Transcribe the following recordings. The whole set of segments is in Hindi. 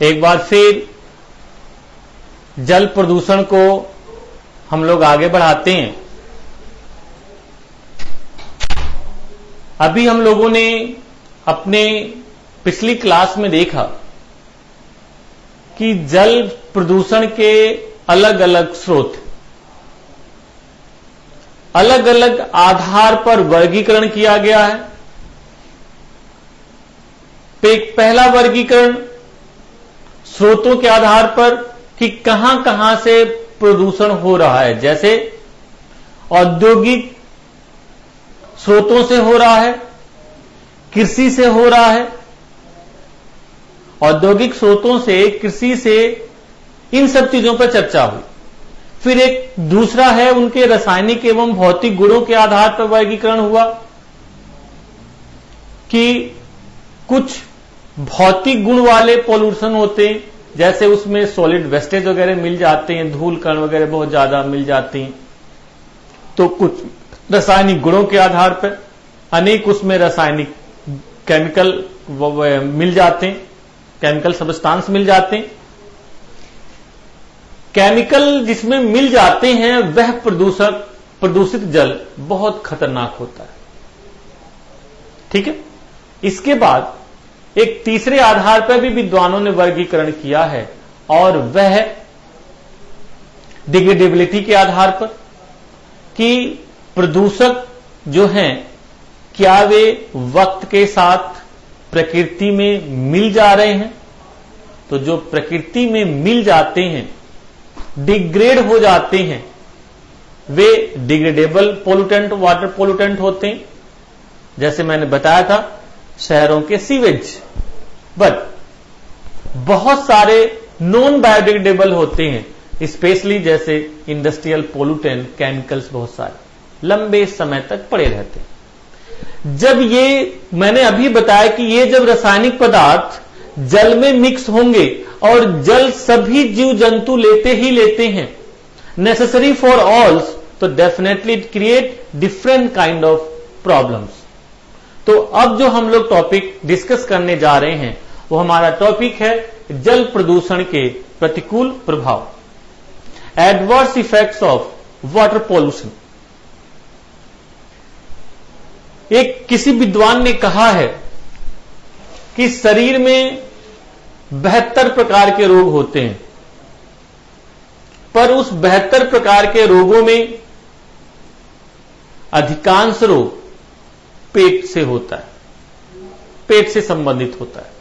एक बार फिर जल प्रदूषण को हम लोग आगे बढ़ाते हैं। अभी हम लोगों ने अपने पिछली क्लास में देखा कि जल प्रदूषण के अलग अलग स्रोत, अलग अलग आधार पर वर्गीकरण किया गया है। पहला वर्गीकरण स्रोतों के आधार पर कि कहां कहां से प्रदूषण हो रहा है, जैसे औद्योगिक स्रोतों से हो रहा है, कृषि से हो रहा है, औद्योगिक स्रोतों से, कृषि से, इन सब चीजों पर चर्चा हुई। फिर एक दूसरा है उनके रासायनिक एवं भौतिक गुणों के आधार पर वर्गीकरण हुआ कि कुछ भौतिक गुण वाले पॉल्यूशन होते हैं, जैसे उसमें सॉलिड वेस्टेज वगैरह मिल जाते हैं, धूल कण वगैरह बहुत ज्यादा मिल जाती हैं। तो कुछ रासायनिक गुणों के आधार पर अनेक उसमें रासायनिक केमिकल मिल जाते हैं, केमिकल सब्सटेंस मिल जाते हैं। केमिकल जिसमें मिल जाते हैं वह प्रदूषित जल बहुत खतरनाक होता है। ठीक है। इसके बाद एक तीसरे आधार पर भी विद्वानों ने वर्गीकरण किया है और वह डिग्रेडेबिलिटी के आधार पर कि प्रदूषक जो हैं क्या वे वक्त के साथ प्रकृति में मिल जा रहे हैं। तो जो प्रकृति में मिल जाते हैं, डिग्रेड हो जाते हैं, वे डिग्रेडेबल पोल्यूटेंट, वाटर पोल्यूटेंट होते हैं। जैसे मैंने बताया था शहरों के सीवेज। बट बहुत सारे नॉन बायोडिग्रेडेबल होते हैं, स्पेशली जैसे इंडस्ट्रियल पोल्यूटेंट, केमिकल्स बहुत सारे लंबे समय तक पड़े रहते हैं। जब ये मैंने अभी बताया कि ये जब रासायनिक पदार्थ जल में मिक्स होंगे और जल सभी जीव जंतु लेते ही लेते हैं, नेसेसरी फॉर ऑल्स, तो definitely it create different kind of problems. तो अब जो हम लोग टॉपिक डिस्कस करने जा रहे हैं वो हमारा टॉपिक है जल प्रदूषण के प्रतिकूल प्रभाव, adverse effects of water pollution. एक किसी विद्वान ने कहा है कि शरीर में 72 प्रकार के रोग होते हैं, पर उस 72 प्रकार के रोगों में अधिकांश रोग पेट से होता है, पेट से संबंधित होता है।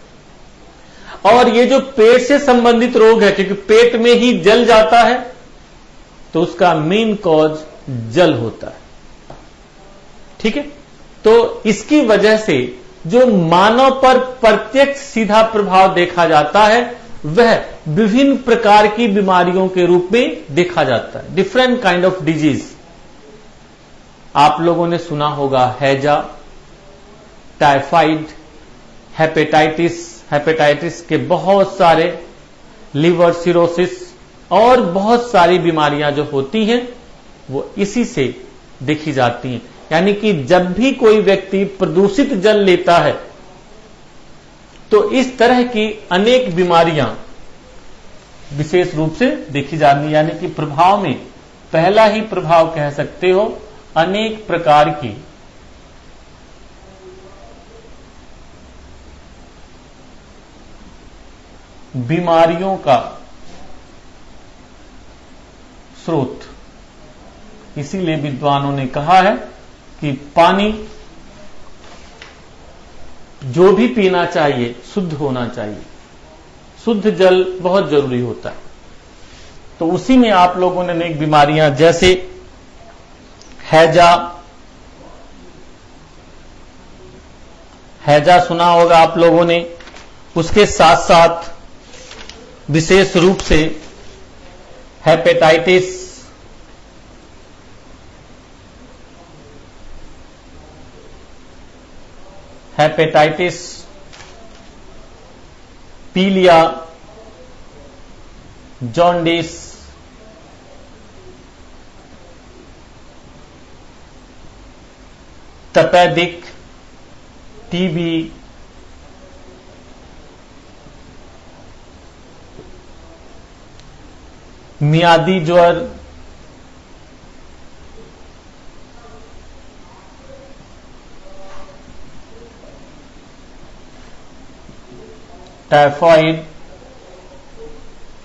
और ये जो पेट से संबंधित रोग है, क्योंकि पेट में ही जल जाता है, तो उसका मेन कॉज जल होता है। ठीक है। तो इसकी वजह से जो मानव पर प्रत्यक्ष सीधा प्रभाव देखा जाता है वह विभिन्न प्रकार की बीमारियों के रूप में देखा जाता है, डिफरेंट काइंड ऑफ डिजीज। आप लोगों ने सुना होगा हैजा, टाइफाइड, हेपेटाइटिस के बहुत सारे, लिवर सिरोसिस और बहुत सारी बीमारियां जो होती हैं वो इसी से देखी जाती हैं। यानी कि जब भी कोई व्यक्ति प्रदूषित जल लेता है तो इस तरह की अनेक बीमारियां विशेष रूप से देखी जाती हैं। यानी कि प्रभाव में पहला ही प्रभाव कह सकते हो, अनेक प्रकार की बीमारियों का स्रोत। इसीलिए विद्वानों ने कहा है कि पानी जो भी पीना चाहिए शुद्ध होना चाहिए, शुद्ध जल बहुत जरूरी होता है। तो उसी में आप लोगों ने अनेक बीमारियां जैसे हैजा सुना होगा आप लोगों ने, उसके साथ साथ विशेष रूप से हेपेटाइटिस, पीलिया, जॉन्डिस, तपेदिक, टीबी, मियादी ज्वर,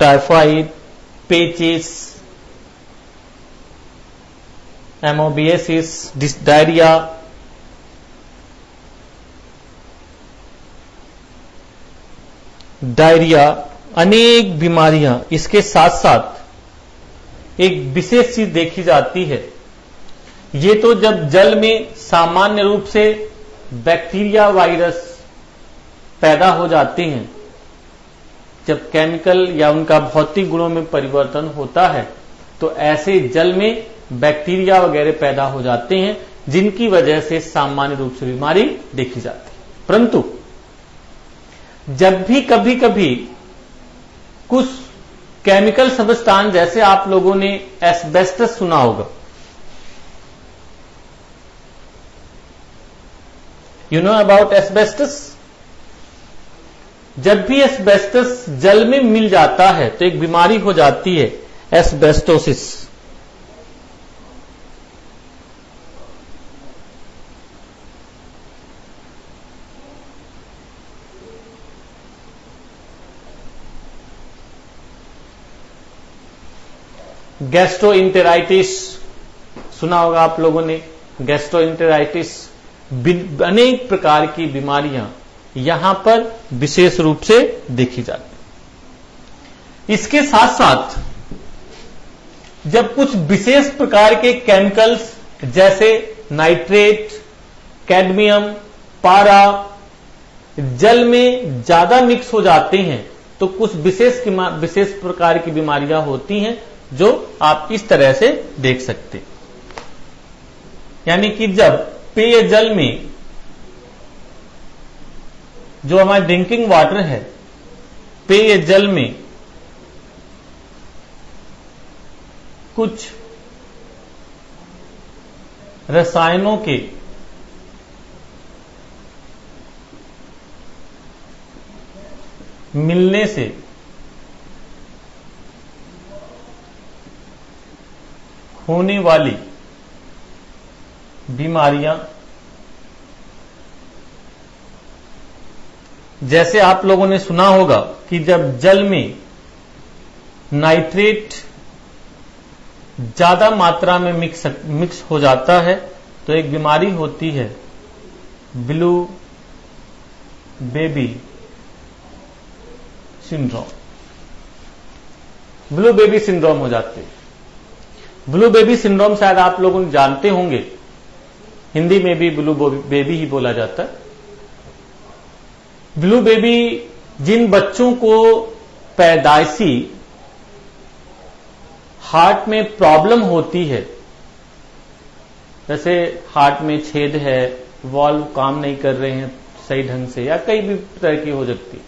टाइफाइड, पेचिस, एमोबियासिस, डायरिया, अनेक बीमारियां। इसके साथ साथ एक विशेष चीज देखी जाती है, ये तो जब जल में सामान्य रूप से बैक्टीरिया, वायरस पैदा हो जाते हैं, जब केमिकल या उनका भौतिक गुणों में परिवर्तन होता है तो ऐसे जल में बैक्टीरिया वगैरह पैदा हो जाते हैं, जिनकी वजह से सामान्य रूप से बीमारी देखी जाती है। परंतु जब भी कभी कभी कुछ केमिकल सब्सटेंस, जैसे आप लोगों ने एस्बेस्टस सुना होगा, यू नो अबाउट एस्बेस्टस। जब भी एस्बेस्टस जल में मिल जाता है तो एक बीमारी हो जाती है, एस्बेस्टोसिस। गैस्ट्रोइंटेराइटिस सुना होगा आप लोगों ने, गैस्ट्रोइंटेराइटिस। अनेक प्रकार की बीमारियां यहां पर विशेष रूप से देखी जाती। इसके साथ साथ जब कुछ विशेष प्रकार के केमिकल्स जैसे नाइट्रेट, कैडमियम, पारा जल में ज्यादा मिक्स हो जाते हैं तो कुछ विशेष प्रकार की बीमारियां होती हैं, जो आप इस तरह से देख सकते। यानी कि जब पेयजल में, जो हमारा ड्रिंकिंग वाटर है, पेयजल में कुछ रसायनों के मिलने से होने वाली बीमारियां, जैसे आप लोगों ने सुना होगा कि जब जल में नाइट्रेट ज्यादा मात्रा में मिक्स हो जाता है तो एक बीमारी होती है blue baby syndrome. Blue baby syndrome हो जाते हैं। ब्लू बेबी सिंड्रोम शायद आप लोग जानते होंगे, हिंदी में भी ब्लू बेबी ही बोला जाता है। ब्लू बेबी जिन बच्चों को पैदाइशी हार्ट में प्रॉब्लम होती है, जैसे हार्ट में छेद है, वॉल्व काम नहीं कर रहे हैं सही ढंग से, या कई भी तरह की हो सकती है,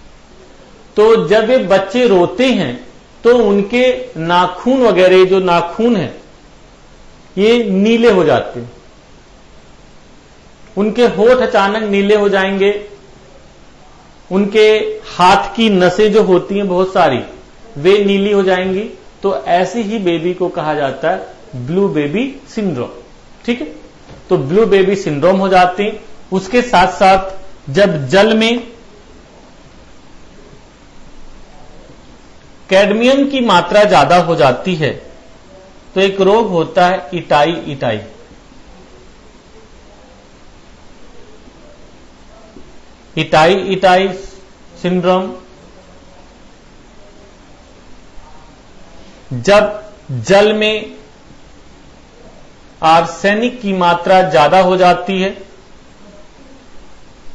तो जब ये बच्चे रोते हैं तो उनके नाखून वगैरह, जो नाखून है ये नीले हो जाते हैं, उनके होठ अचानक नीले हो जाएंगे, उनके हाथ की नसें जो होती हैं बहुत सारी वे नीली हो जाएंगी। तो ऐसे ही बेबी को कहा जाता है ब्लू बेबी सिंड्रोम। ठीक है, तो ब्लू बेबी सिंड्रोम हो जाते हैं। उसके साथ साथ जब जल में कैडमियम की मात्रा ज्यादा हो जाती है तो एक रोग होता है इटाई सिंड्रोम। जब जल में आर्सेनिक की मात्रा ज्यादा हो जाती है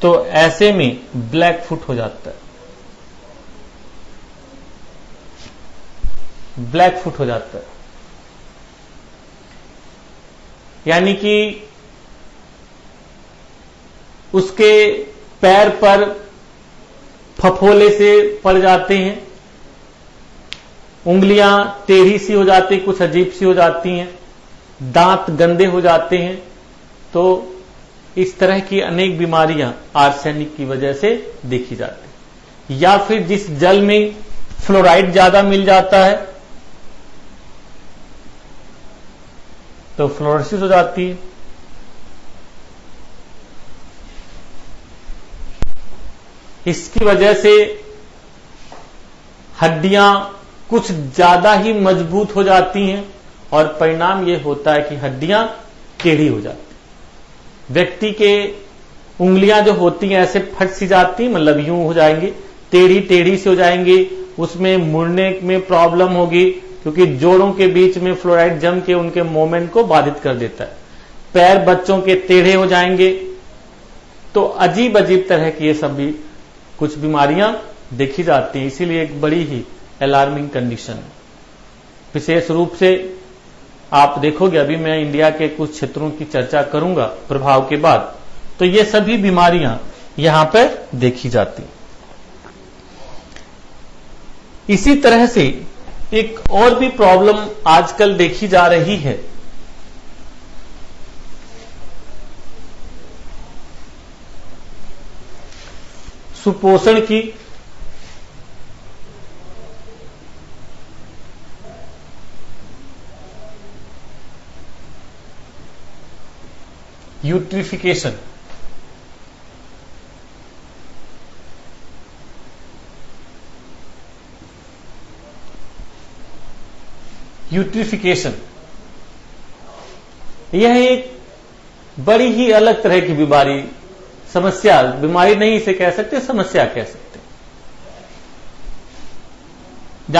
तो ऐसे में ब्लैक फुट हो जाता है, ब्लैक फुट हो जाता है। यानी कि उसके पैर पर फफोले से पड़ जाते हैं, उंगलियां टेढ़ी सी हो जाती, कुछ अजीब सी हो जाती हैं, दांत गंदे हो जाते हैं। तो इस तरह की अनेक बीमारियां आर्सेनिक की वजह से देखी जाती हैं। या फिर जिस जल में फ्लोराइड ज्यादा मिल जाता है तो फ्लोरोसिस हो जाती है। इसकी वजह से हड्डियां कुछ ज्यादा ही मजबूत हो जाती हैं और परिणाम यह होता है कि हड्डियां टेढ़ी हो जाती हैं। व्यक्ति के उंगलियां जो होती हैं ऐसे फट सी जाती, मतलब यूं हो जाएंगी, टेढ़ी टेढ़ी से हो जाएंगी, उसमें मुड़ने में प्रॉब्लम होगी क्योंकि जोड़ों के बीच में फ्लोराइड जम के उनके मूवमेंट को बाधित कर देता है। पैर बच्चों के टेढ़े हो जाएंगे। तो अजीब अजीब तरह की ये सब भी कुछ बीमारियां देखी जाती हैं। इसीलिए एक बड़ी ही अलार्मिंग कंडीशन है। विशेष रूप से आप देखोगे, अभी मैं इंडिया के कुछ क्षेत्रों की चर्चा करूंगा प्रभाव के बाद, तो ये सभी बीमारियां यहां पर देखी जाती। इसी तरह से एक और भी प्रॉब्लम आजकल देखी जा रही है, सुपोषण की। यूट्रिफिकेशन। यूट्रिफिकेशन यह एक बड़ी ही अलग तरह की बीमारी, समस्या, बीमारी नहीं इसे कह सकते, समस्या कह सकते।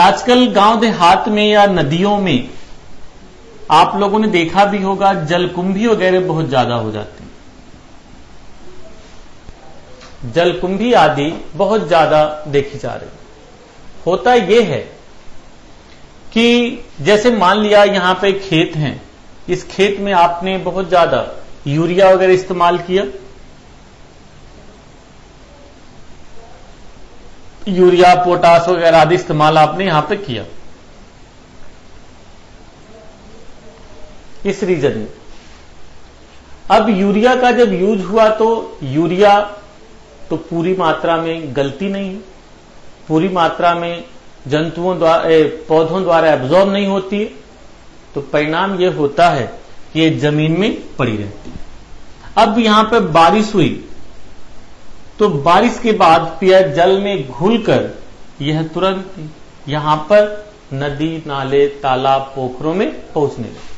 आजकल गांव देहात में या नदियों में आप लोगों ने देखा भी होगा, जलकुंभी वगैरह बहुत ज्यादा हो जाती हैं। जलकुंभी आदि बहुत ज्यादा देखी जा रही। होता यह है कि जैसे मान लिया यहां पे खेत हैं, इस खेत में आपने बहुत ज्यादा यूरिया वगैरह इस्तेमाल किया, यूरिया पोटास वगैरह आदि इस्तेमाल आपने यहां पे किया इस रीजन में। अब यूरिया का जब यूज हुआ तो यूरिया तो पूरी मात्रा में गलती नहीं है, पूरी मात्रा में जंतुओं द्वारा, पौधों द्वारा एब्जॉर्ब नहीं होती है, तो परिणाम यह होता है कि ये जमीन में पड़ी रहती है। अब यहां पर बारिश हुई तो बारिश के बाद यह जल में घुलकर यह तुरंत यहां पर नदी, नाले, तालाब, पोखरों में पहुंचने लगे।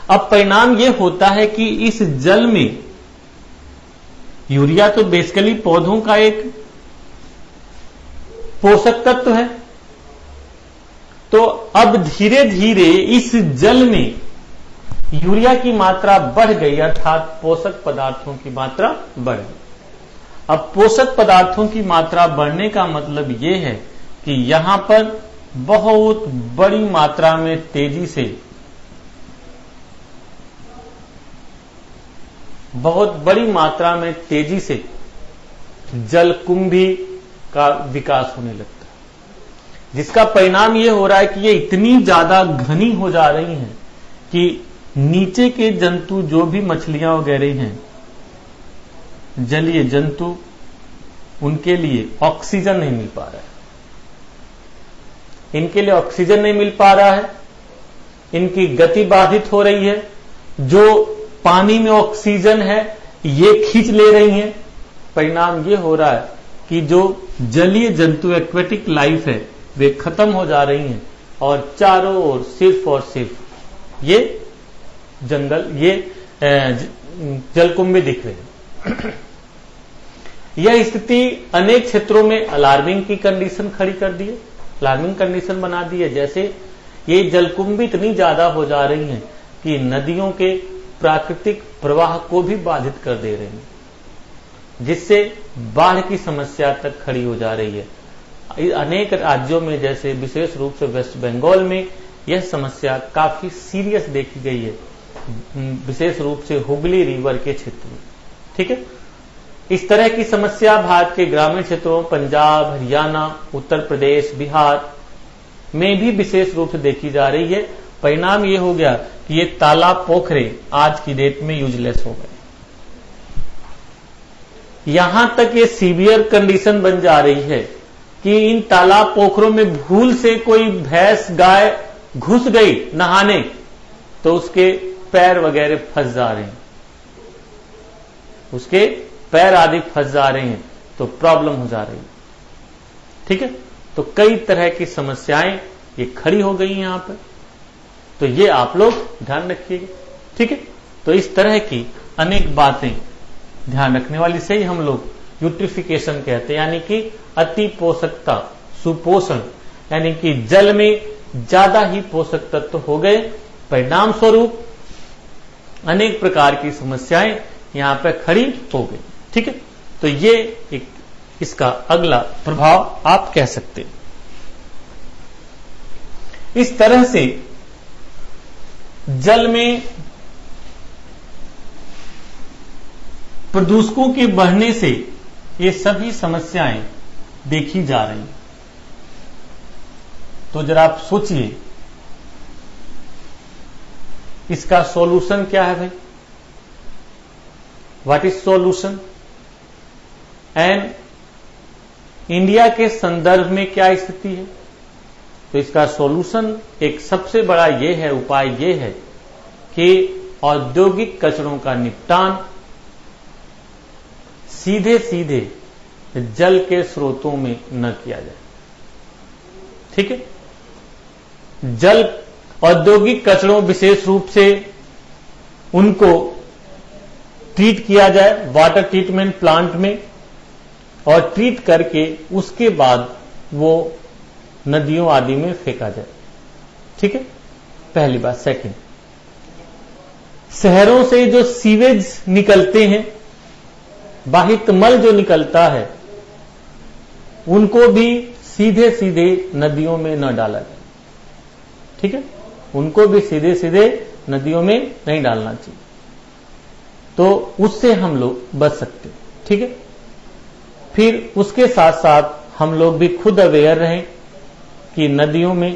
अब परिणाम यह होता है कि इस जल में यूरिया तो बेसिकली पौधों का एक पोषक तत्व है, तो अब धीरे धीरे इस जल में यूरिया की मात्रा बढ़ गई, अर्थात पोषक पदार्थों की मात्रा बढ़ गई। अब पोषक पदार्थों की मात्रा बढ़ने का मतलब यह है कि यहां पर बहुत बड़ी मात्रा में तेजी से, बहुत बड़ी मात्रा में तेजी से जलकुंभी का विकास होने लगता है, जिसका परिणाम यह हो रहा है कि ये इतनी ज्यादा घनी हो जा रही हैं कि नीचे के जंतु, जो भी मछलियां वगैरह हैं, जलीय जंतु, उनके लिए ऑक्सीजन नहीं मिल पा रहा है। इनके लिए ऑक्सीजन नहीं मिल पा रहा है, इनकी गति बाधित हो रही है, जो पानी में ऑक्सीजन है ये खींच ले रही हैं। परिणाम ये हो रहा है कि जो जलीय जंतु, एक्वेटिक लाइफ है, वे खत्म हो जा रही हैं और चारों ओर सिर्फ और सिर्फ ये जंगल, ये जलकुंभी दिख रहे हैं। यह स्थिति अनेक क्षेत्रों में अलार्मिंग की कंडीशन खड़ी कर दी है, अलार्मिंग कंडीशन बना दी है। जैसे ये जलकुंभी इतनी ज्यादा हो जा रही हैं कि नदियों के प्राकृतिक प्रवाह को भी बाधित कर दे रही हैं, जिससे बाढ़ की समस्या तक खड़ी हो जा रही है। अनेक राज्यों में, जैसे विशेष रूप से वेस्ट बंगाल में यह समस्या काफी सीरियस देखी गई है, विशेष रूप से हुगली रिवर के क्षेत्र में। ठीक है, इस तरह की समस्या भारत के ग्रामीण क्षेत्रों, पंजाब, हरियाणा, उत्तर प्रदेश, बिहार में भी विशेष रूप से देखी जा रही है। परिणाम ये हो गया कि ये तालाब, पोखरे आज की डेट में यूजलेस हो गए। यहां तक ये सीवियर कंडीशन बन जा रही है कि इन तालाब, पोखरों में भूल से कोई भैंस, गाय घुस गई नहाने, तो उसके पैर वगैरह फंस जा रहे हैं, उसके पैर आदि फंस जा रहे हैं, तो प्रॉब्लम हो जा रही है। ठीक है, तो कई तरह की समस्याएं ये खड़ी हो गई हैं यहां पर, तो ये आप लोग ध्यान रखिएगा। ठीक है, तो इस तरह की अनेक बातें ध्यान रखने वाली से ही हम लोग यूट्रिफिकेशन कहते हैं, यानी कि अति पोषकता, सुपोषण, यानी कि जल में ज्यादा ही पोषक तत्व हो गए, परिणाम स्वरूप अनेक प्रकार की समस्याएं यहां पर खड़ी हो गई। ठीक है, तो ये एक इसका अगला प्रभाव आप कह सकते हैं। इस तरह से जल में प्रदूषकों के बढ़ने से ये सभी समस्याएं देखी जा रही हैं। तो जरा आप सोचिए, इसका सॉल्यूशन क्या है भाई? What is solution? And India के संदर्भ में क्या स्थिति है? तो इसका सॉल्यूशन एक सबसे बड़ा ये है, उपाय ये है कि औद्योगिक कचरों का निपटान सीधे सीधे जल के स्रोतों में न किया जाए। ठीक है, जल औद्योगिक कचरों विशेष रूप से उनको ट्रीट किया जाए वाटर ट्रीटमेंट प्लांट में, और ट्रीट करके उसके बाद वो नदियों आदि में फेंका जाए। ठीक है, पहली बात। सेकंड, शहरों से जो सीवेज निकलते हैं, बाहित मल जो निकलता है, उनको भी सीधे सीधे नदियों में न डाला जाए। ठीक है, उनको भी सीधे सीधे नदियों में नहीं डालना चाहिए, तो उससे हम लोग बच सकते। ठीक है, फिर उसके साथ साथ हम लोग भी खुद अवेयर रहें कि नदियों में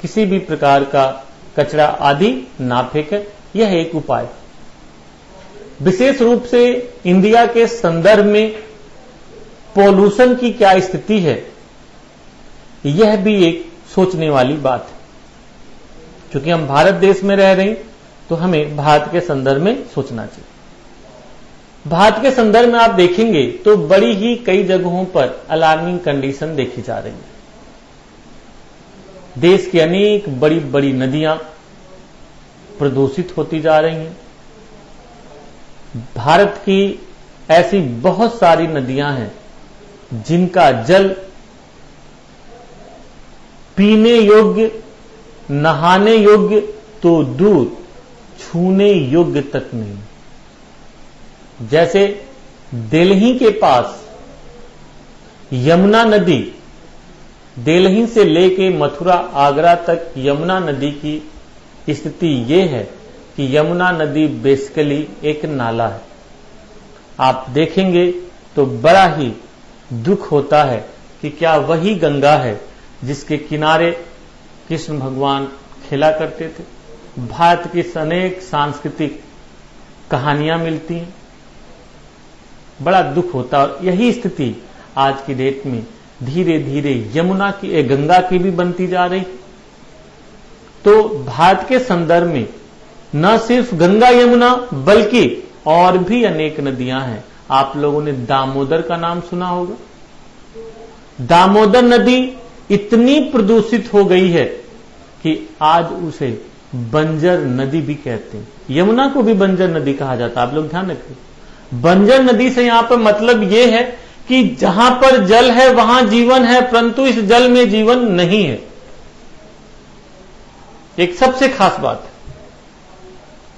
किसी भी प्रकार का कचरा आदि ना फेंके। यह एक उपाय। विशेष रूप से इंडिया के संदर्भ में पॉल्यूशन की क्या स्थिति है, यह भी एक सोचने वाली बात है। क्योंकि हम भारत देश में रह रहे हैं, तो हमें भारत के संदर्भ में सोचना चाहिए। भारत के संदर्भ में आप देखेंगे तो बड़ी ही कई जगहों पर अलार्मिंग कंडीशन देखी जा रही है। देश की अनेक बड़ी बड़ी नदियां प्रदूषित होती जा रही हैं। भारत की ऐसी बहुत सारी नदियां हैं जिनका जल पीने योग्य, नहाने योग्य तो दूर, छूने योग्य तक नहीं। जैसे दिल्ली के पास यमुना नदी, दिल्ली से लेके मथुरा आगरा तक यमुना नदी की स्थिति यह है कि यमुना नदी बेसिकली एक नाला है। आप देखेंगे तो बड़ा ही दुख होता है कि क्या वही गंगा है जिसके किनारे कृष्ण भगवान खेला करते थे। भारत की अनेक सांस्कृतिक कहानियां मिलती हैं, बड़ा दुख होता है। और यही स्थिति आज की डेट में धीरे धीरे यमुना की, गंगा की भी बनती जा रही। तो भारत के संदर्भ में न सिर्फ गंगा यमुना बल्कि और भी अनेक नदियां हैं। आप लोगों ने दामोदर का नाम सुना होगा। दामोदर नदी इतनी प्रदूषित हो गई है कि आज उसे बंजर नदी भी कहते हैं। यमुना को भी बंजर नदी कहा जाता है, आप लोग ध्यान रखिए। बंजर नदी से यहां पर मतलब यह है कि जहां पर जल है वहां जीवन है, परंतु इस जल में जीवन नहीं है। एक सबसे खास बात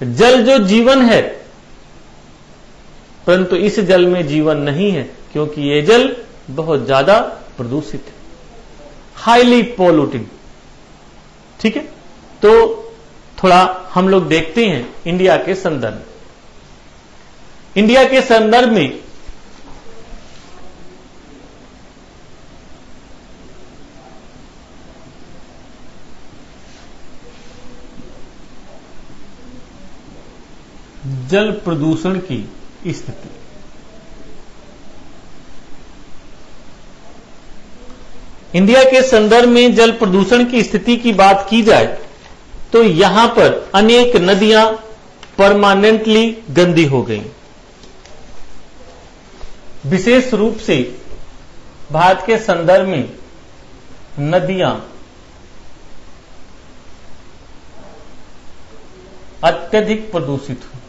है, जल जो जीवन है, परंतु इस जल में जीवन नहीं है, क्योंकि यह जल बहुत ज्यादा प्रदूषित है, हाईली पॉल्यूटेड। ठीक है, तो थोड़ा हम लोग देखते हैं इंडिया के संदर्भ। इंडिया के संदर्भ में जल प्रदूषण की स्थिति। इंडिया के संदर्भ में जल प्रदूषण की स्थिति की बात की जाए तो यहां पर अनेक नदियां परमानेंटली गंदी हो गई। विशेष रूप से भारत के संदर्भ में नदियां अत्यधिक प्रदूषित हुई।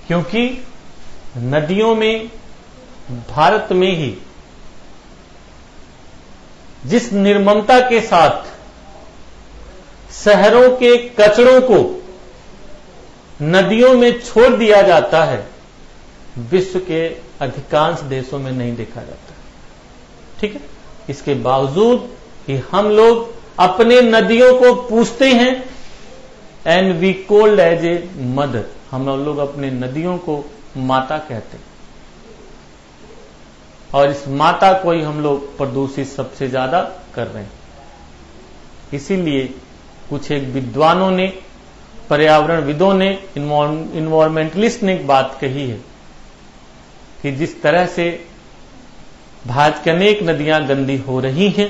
क्योंकि नदियों में भारत में ही जिस निर्ममता के साथ शहरों के कचरों को नदियों में छोड़ दिया जाता है, विश्व के अधिकांश देशों में नहीं देखा जाता। ठीक है, इसके बावजूद कि हम लोग अपने नदियों को पूछते हैं, and we called as a mother, हम लोग अपने नदियों को माता कहते हैं, और इस माता को ही हम लोग प्रदूषित सबसे ज्यादा कर रहे हैं। इसीलिए कुछ एक विद्वानों ने, पर्यावरणविदों ने, इन्वायरमेंटलिस्ट ने एक बात कही है कि जिस तरह से भारत की अनेक नदियां गंदी हो रही हैं,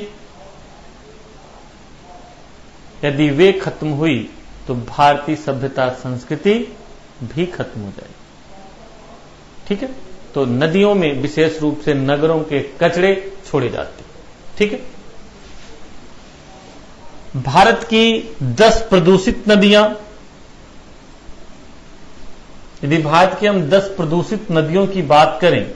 यदि वे खत्म हुई तो भारतीय सभ्यता संस्कृति भी खत्म हो जाएगी। ठीक है, तो नदियों में विशेष रूप से नगरों के कचरे छोड़े जाते हैं। ठीक है, भारत की 10 प्रदूषित नदियां, यदि भारत की हम 10 प्रदूषित नदियों की बात करें,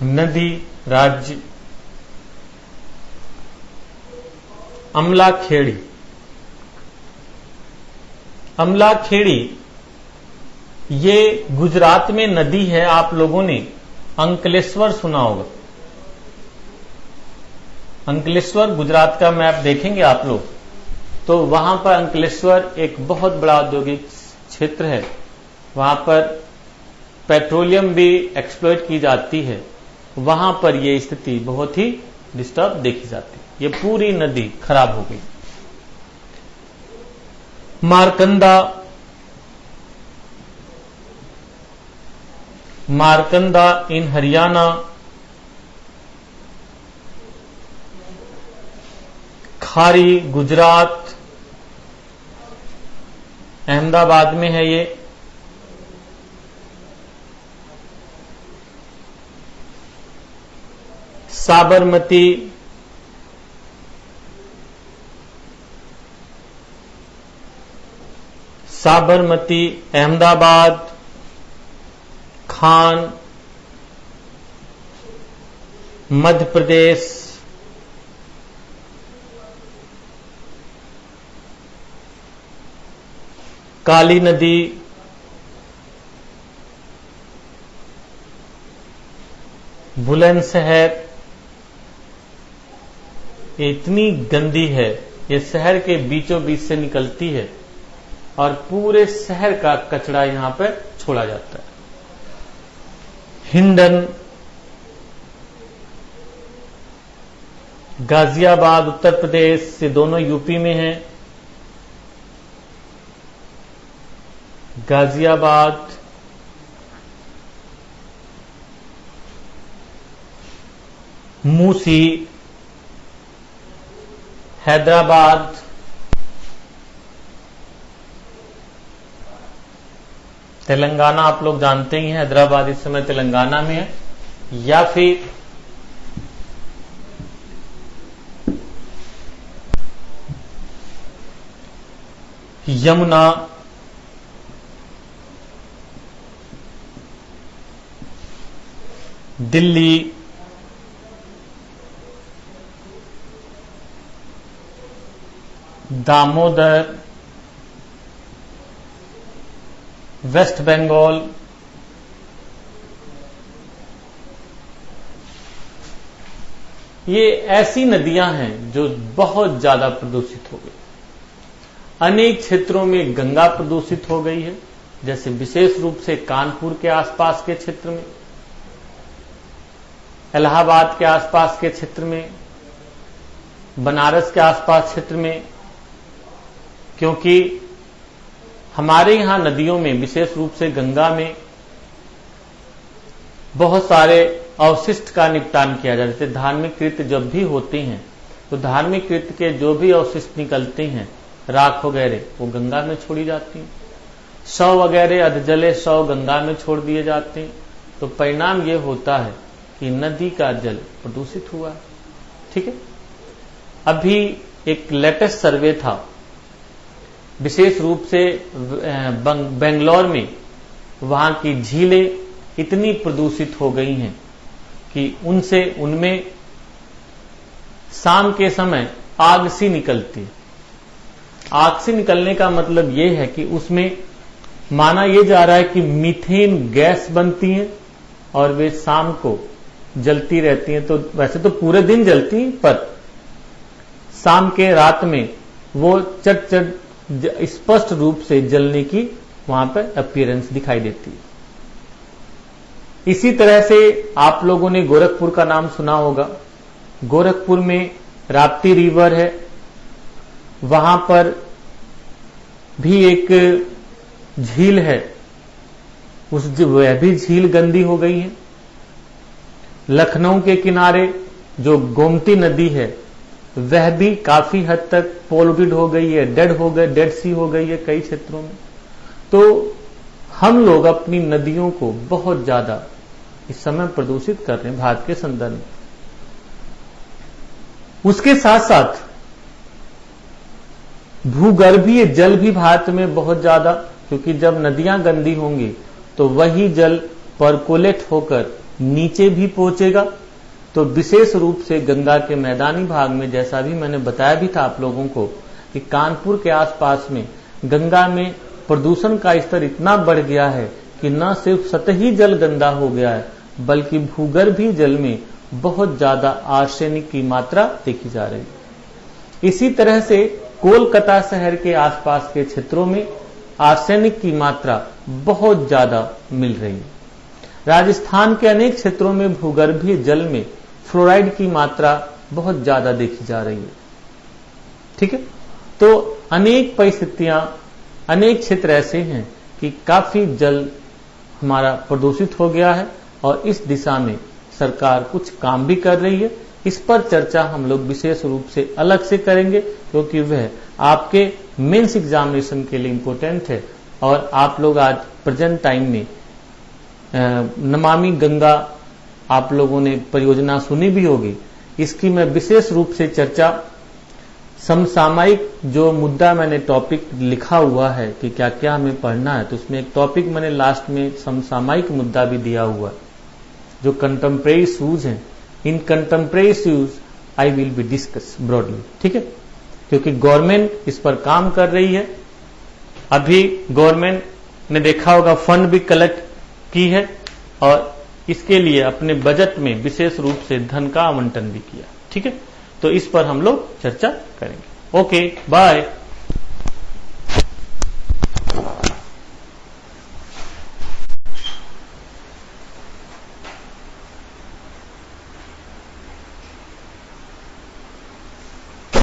नदी राज्य अमलाखेड़ी। अमलाखेड़ी ये गुजरात में नदी है। आप लोगों ने अंकलेश्वर सुना होगा। अंकलेश्वर गुजरात का मैप देखेंगे आप लोग, तो वहां पर अंकलेश्वर एक बहुत बड़ा औद्योगिक क्षेत्र है। वहां पर पेट्रोलियम भी एक्सप्लॉइट की जाती है। वहां पर यह स्थिति बहुत ही डिस्टर्ब देखी जाती है। ये पूरी नदी खराब हो गई। मारकंडा इन हरियाणा, खारी गुजरात, अहमदाबाद में है ये। साबरमती अहमदाबाद, खान मध्य प्रदेश, काली नदी बुलंदशहर। ये इतनी गंदी है, ये शहर के बीचों बीच से निकलती है और पूरे शहर का कचरा यहां पर छोड़ा जाता है। हिंडन, गाजियाबाद उत्तर प्रदेश, से दोनों यूपी में हैं। गाजियाबाद, मूसी हैदराबाद, तेलंगाना आप लोग जानते ही हैं, हैदराबाद इस समय तेलंगाना में है। या फिर यमुना, दिल्ली, दामोदर, वेस्ट बंगाल, ये ऐसी नदियां हैं जो बहुत ज्यादा प्रदूषित हो गई। अनेक क्षेत्रों में गंगा प्रदूषित हो गई है, जैसे विशेष रूप से कानपुर के आसपास के क्षेत्र में, इलाहाबाद के आसपास के क्षेत्र में, बनारस के आसपास क्षेत्र में, क्योंकि हमारे यहां नदियों में विशेष रूप से गंगा में बहुत सारे अवशिष्ट का निपटान किया जाता है। धार्मिक कृत्य जब भी होते हैं तो धार्मिक कृत्य के जो भी अवशिष्ट निकलते हैं, राख वगैरह, वो गंगा में छोड़ी जाती हैं। शव वगैरह, अधजले शव गंगा में छोड़ दिए जाते हैं। तो परिणाम ये होता है कि नदी का जल प्रदूषित हुआ है। ठीक है। अभी एक लेटेस्ट सर्वे था, विशेष रूप से बेंगलोर में, वहां की झीलें इतनी प्रदूषित हो गई हैं कि उनमें शाम के समय आग सी निकलती है। आग से निकलने का मतलब यह है कि उसमें माना यह जा रहा है कि मीथेन गैस बनती है और वे शाम को जलती रहती हैं। तो वैसे तो पूरे दिन जलती हैं, पर शाम के रात में वो चट स्पष्ट रूप से जलने की वहां पर अपीयरेंस दिखाई देती है। इसी तरह से आप लोगों ने गोरखपुर का नाम सुना होगा। गोरखपुर में राप्ती रिवर है, वहां पर भी एक झील है, वह भी झील गंदी हो गई है। लखनऊ के किनारे जो गोमती नदी है, वह भी काफी हद तक पोल्यूटेड हो गई है, डेड सी हो गई है कई क्षेत्रों में। तो हम लोग अपनी नदियों को बहुत ज्यादा इस समय प्रदूषित कर रहे हैं भारत के संदर्भ में। उसके साथ साथ भूगर्भीय जल भी भारत में बहुत ज्यादा, क्योंकि जब नदियां गंदी होंगी तो वही जल परकोलेट होकर नीचे भी पहुंचेगा। तो विशेष रूप से गंगा के मैदानी भाग में, जैसा भी मैंने बताया भी था आप लोगों को, कि कानपुर के आसपास में गंगा में प्रदूषण का स्तर इतना बढ़ गया है कि न सिर्फ सतही जल गंदा हो गया है, बल्कि भूगर्भीय जल में बहुत ज्यादा आर्सेनिक की मात्रा देखी जा रही है। इसी तरह से कोलकाता शहर के आसपास के क्षेत्रों में आर्सेनिक की मात्रा बहुत ज्यादा मिल रही है। राजस्थान के अनेक क्षेत्रों में भूगर्भीय जल में फ्लोराइड की मात्रा बहुत ज्यादा देखी जा रही है। ठीक है। तो अनेक परिस्थितियां, अनेक क्षेत्र ऐसे हैं कि काफी जल हमारा प्रदूषित हो गया है और इस दिशा में सरकार कुछ काम भी कर रही है। इस पर चर्चा हम लोग विशेष रूप से अलग से करेंगे, क्योंकि वह आपके मेंस एग्जामिनेशन के लिए इंपॉर्टेंट है। और आप लोग आज प्रेजेंट टाइम में नमामि गंगा आप लोगों ने परियोजना सुनी भी होगी। इसकी मैं विशेष रूप से चर्चा, समसामयिक जो मुद्दा मैंने टॉपिक लिखा हुआ है कि क्या क्या हमें पढ़ना है, तो उसमें एक टॉपिक मैंने लास्ट में समसामयिक मुद्दा भी दिया हुआ है, जो कंटेम्परेरी इश्यूज हैं। In contemporary issues I will be discuss broadly. ठीक है। क्योंकि गवर्नमेंट इस पर काम कर रही है। अभी गवर्नमेंट ने देखा होगा फंड भी कलेक्ट की है और इसके लिए अपने बजट में विशेष रूप से धन का आवंटन भी किया। ठीक है। तो इस पर हम लोग चर्चा करेंगे। Okay, bye.